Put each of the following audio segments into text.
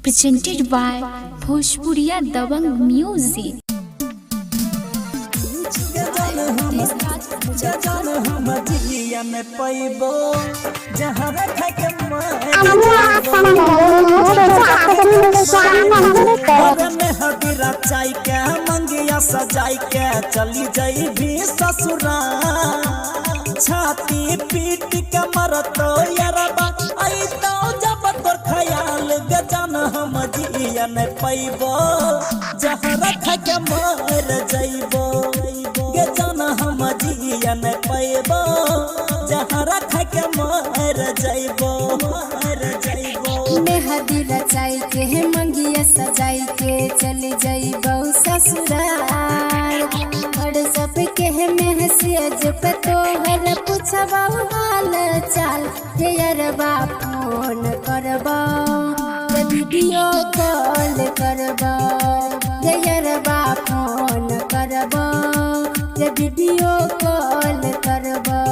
presented by Bhojpuriya Dabang Music. मंगिया सजाई के चली जाई भी ससुरा छाती पीट के मरतो यारबा आई तो जब तोर ख्याल गजन हम जिया न पैबो जहर खा के मर जाइबो गजन हम जिया न पैबो जहर खा के मर जाइबो मेहदी रचाई के मंगिया सजाई के चली जाइबो ससुराल और सब के महसियज पे तोहर पूछबो हाल चाल हे अरबा फोन करबो वीडियो कॉल करबो हे अरबा फोन करबो वीडियो कॉल करबो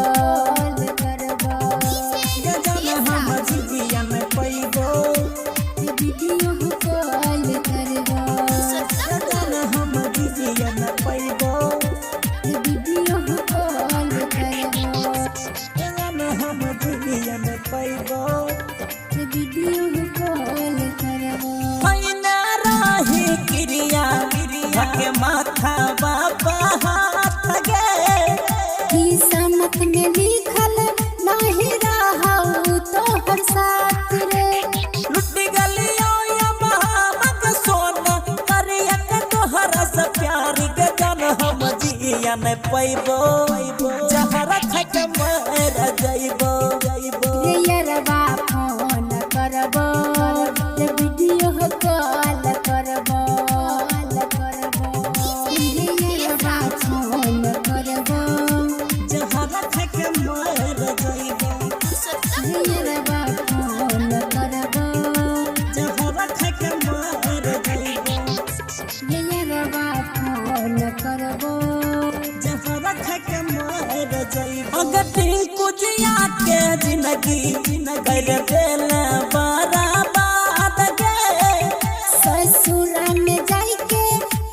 माथा बाबा हाथ गे किस्मत में लिखल नहीं रहू तोहर साथ रे लुट गलियो या महामग सोन करिया के तोहर से प्यार के जन हम जिया न पैबो जहर खा के मर जाइबो यारबा फोन करबो वीडियो कॉल करबो अगर टिंकू जिया के जिंदगी कर देल बर्बाद गे ससुरा में जाई के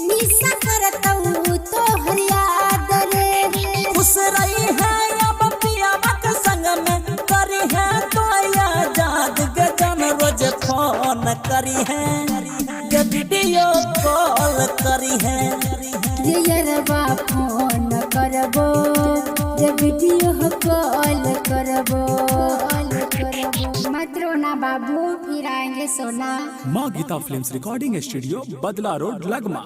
निशा करतऊ तोहर याद रे खुश रही है अब पियावा के संग में करी है तो आजाद गजन रोज फोन करी है वीडियो कॉल करी है यारबा फोन करबो वीडियो कॉल करबो मत रोना बाबू फिर आएंगे सोना। माँ गीता फिल्म्स रिकॉर्डिंग स्टूडियो बदला रोड लगमा।